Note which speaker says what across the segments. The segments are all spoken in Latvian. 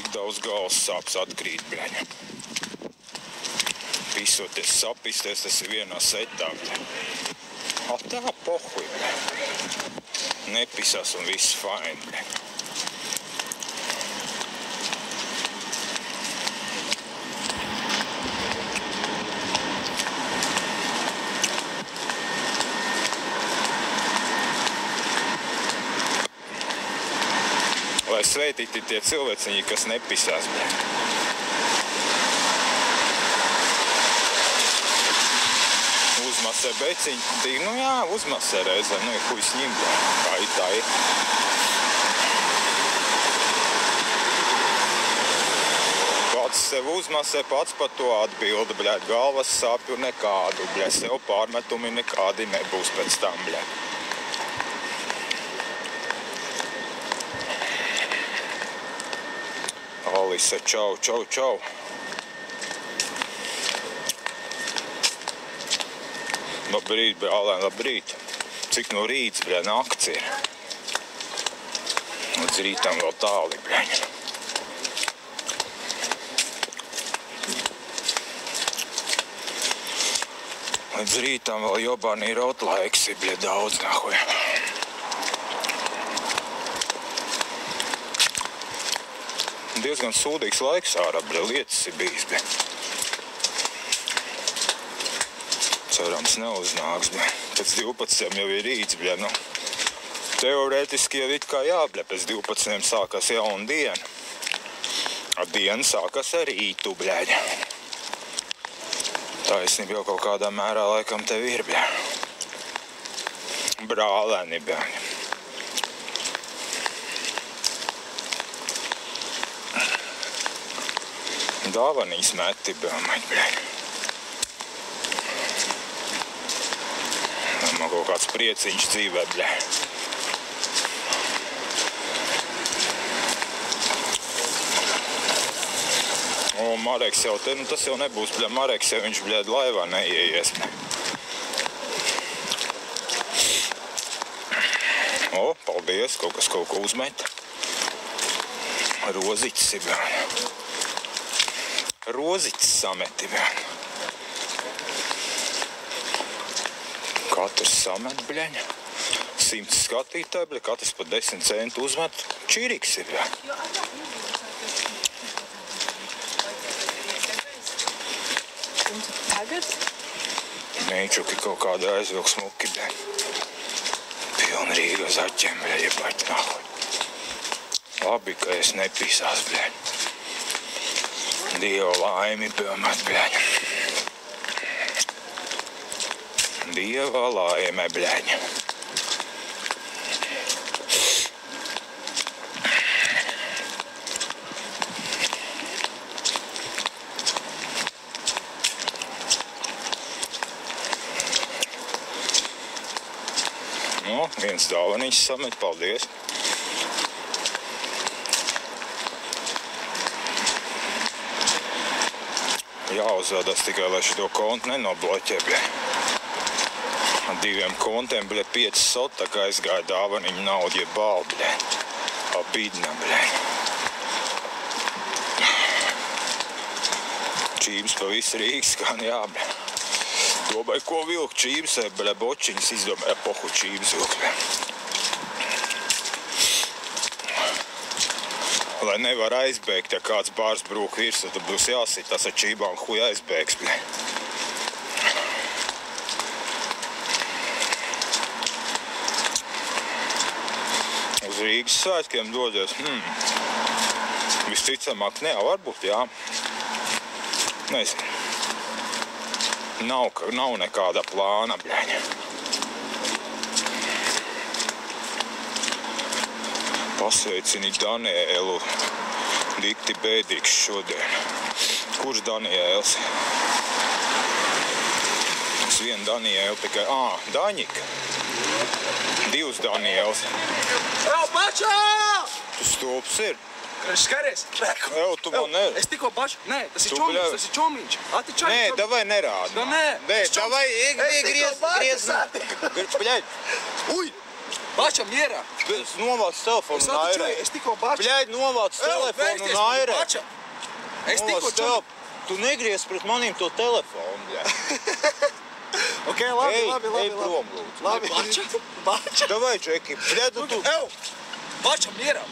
Speaker 1: Daudz galvas sāps atkrīt, bļaņa. Pisoties, sapisties, tas ir vienā setā, bļaņa. Tā pohuj, bļaņa. Nepisās un viss fine, bļaņa. Lai sveitīti tie cilvēciņi, kas nepisās, bļaņa. Uzmasē beciņi, nu jā, uzmasē reizē, nu ir huj sņim, bļaņa, tā ir. Pats sev uzmasē, pats par to atbilda, bļaņa, galvas sāpju nekādu, bļaņa, sev pārmetumi nekādi nebūs pēc tam, bļaņa. Alisa, čau, čau, čau. Labrīt, brālēn, labrīt. Cik no rīts, bļaņ, nakts ir. Līdz rītam vēl tāli, bļaņ. Līdz rītam vēl jobāni rotlaiks ir, bļaņ, daudz, nahuj. Diezgan sūdīgs laiks ārā, bļa, lietas ir bijis, bļa. Cerams neuznāks, bļa. Pēc 12 jau ir rīts, bļa, nu. Teorētiski jau it kā jā, bļa, pēc 12 sākās jauna diena. Diena sākās ar rītu, bļa. Taisnība jau kaut kādā mērā laikam tev ir, bļa. Brālēni, bļa. Dāvanīs meti, bļaņ, bļaņ. Man kaut kāds prieciņš dzīvē, bļaņ. O, Mareks jau te, nu tas jau nebūs, bļaņ, Mareks jau viņš, bļaņ, laivā neieies, bļaņ. O, paldies, kaut kas kaut ko uzmet. Roziķis ir, bļaņ. Roziķis sameti, bļaņ. Katrs samet, bļaņ. 100 skatītāji, bļaņ, katrs pa 10 centu uzmet. Čiriks ir, bļaņ.
Speaker 2: Un tagad?
Speaker 1: Nīčuki kaut kāda aizvilk smuki, bļaņ. Pilna Rīga zaķiem, bļaņ, jebaļ, nahuj. Labi, ka es nepīsās, bļaņ. Dieva laimi, bļaņ, bļaņ. Dieva laime, bļaņ. Nu, viens dāvanīgs samet, paldies. Jāuzvedās tikai, lai šito kontu nenobloķē, bļa. Ar 2 kontiem, bļa, 5 sota, kā aizgāja dāvaniņu naudu, jeb bal, bļa. Abidna, bļa. Čības pa visu Rīgas, kā jā, bļa. Domāju, ko vilk čībsē, bļa, bočiņas izdomāja pohu čības vilk, bļa. Lai nevar aizbēgt, ja kāds bārs brūk virsū, tad būs jāsitās ar čībām, huj aizbēgs, bļa. Uz Rīgas svētkiem dodies, visticamāk, ne, varbūt, jā. Nezinu. Nav nekāda plāna, bļaņa. Pasveicini Danielu, dikti bēdīgs šodien. Kurš Daniels? Es vienu Danielu tikai, Daņika. 2 Daniels.
Speaker 2: Evo, bačā!
Speaker 1: Tu stulps ir?
Speaker 2: Skaries!
Speaker 1: Evo, tu man ne...
Speaker 2: Es tikko baču... Nē, tas ir čomiņš.
Speaker 1: Nē, davai nerādi.
Speaker 2: Nē,
Speaker 1: davai, griez. Bļaļ.
Speaker 2: Uj! Bača, mierā.
Speaker 1: Es novācu telefonu un airē.
Speaker 2: Es tikko bača.
Speaker 1: Bļaļ, novācu telefonu un airē.
Speaker 2: Bača. Es tikko čomi.
Speaker 1: Tu negriez pret manīm to telefonu, bļaļ.
Speaker 2: Ok, labi.
Speaker 1: Ej prom, lūdzu.
Speaker 2: Labi. Bača.
Speaker 1: Davai, Džeki, bļaļ, tu...
Speaker 2: Bača, mierā.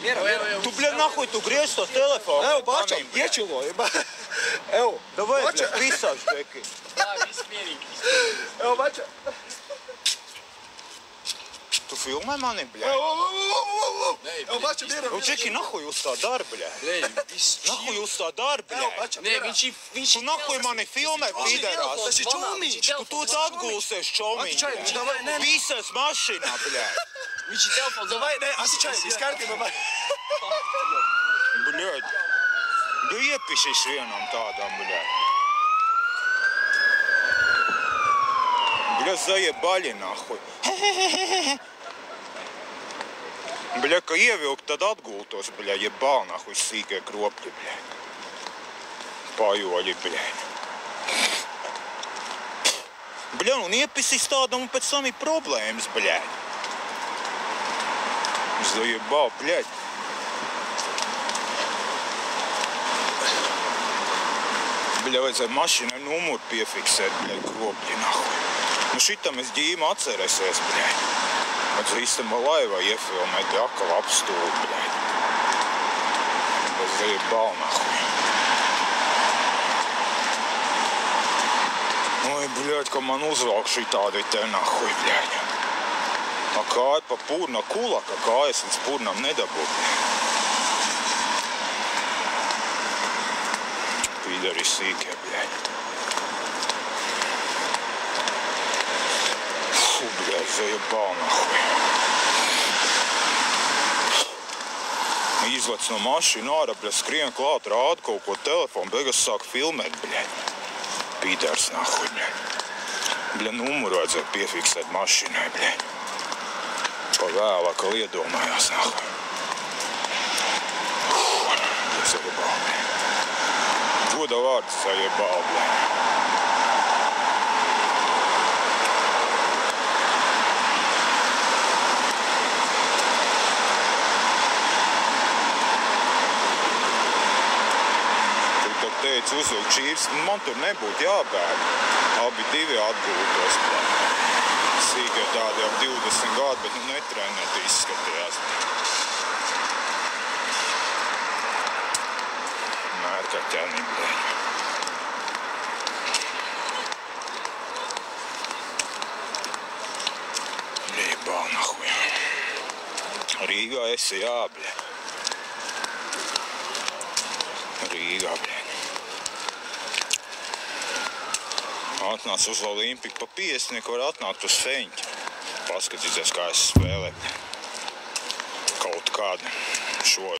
Speaker 1: Tu, bļaļ, nahuj, tu griez to telefonu.
Speaker 2: Bača, iečiloji.
Speaker 1: Davai, bļaļ, visās, Džeki.
Speaker 3: Viss mierīgi.
Speaker 2: Bača.
Speaker 1: Tu filmē mani, bļaļ.
Speaker 2: Bača, mierā.
Speaker 1: Džeki, nahuj uz tā dari, bļaļ. Nahuj uz tā dari, bļaļ.
Speaker 3: Nē, viņš
Speaker 1: Tu nahuj mani filmē, pīderās.
Speaker 2: Tas ir čomiņš.
Speaker 1: Tu tūdz atgulsies, čomiņ. Visas mašīnā, bļaļ.
Speaker 3: Viņš ir telefons.
Speaker 2: Davai, nē, asičai, viss kārtībā.
Speaker 1: Bļaļ. Tu iepišis vienam tādam, bļaļ. Bļaļ, zajebaļi, nahuj. Bļaļ, ka ievilkt, tad atgultos, bļaļ, ja bāl, nahuj, sīkie kropļi, bļaļ. Pajoļi, bļaļ. Bļaļ, un iepisis tādam, un pēc tam ir problēmas, bļaļ. Zajebaļ, bļaļ. Bļaļ, vajadzēja mašīnai numuru piefiksēt, bļaļ, kropļi, nahuj. Nu šitam es ģīmu atcerēsies, bļaļ. Vajadzēja īstenībā laivā iefilmēt, akal apstūri, bļaļ. Zajebaļ, nahuj. Oi, bļaļ, ka man uzvalk šitādi te, nahuj, bļaļ. A kāja pa pūrna kulaka, kājas līdz pūrnam nedabū. Pīderi sīkie, bļaļ. Fu, bļaļ, zajebaļ, nahuj. Izlec no mašīna ārā, bļaļ, skrien klāt, rāda kaut ko telefonu, beigās sāk filmēt, bļaļ. Pīders, nahuj, bļaļ. Bļaļ, numuru vajadzēja piefiksēt mašīnai, bļaļ. Pa vēlāk, ka iedomājās, nahuj. Zajebaļ, bļaļ. Goda vārds, zajebaļ, bļaļ. Teicu, uzvilkt šīvs, man tur nebūtu jābēg. Abi divi atgūtos. Sīkie tādi ap 20 gadu, bet netrenēti izskatījās. Mērkaķēni, bļaļ. Bļaļ, nahuj. Rīgā esi, jā, bļaļ. Rīgā, bļaļ. Atnāc uz Olimpiku pa 50, var atnākt uz Feņķi. Paskatīties, kā es spēlēju. Kaut kādu šo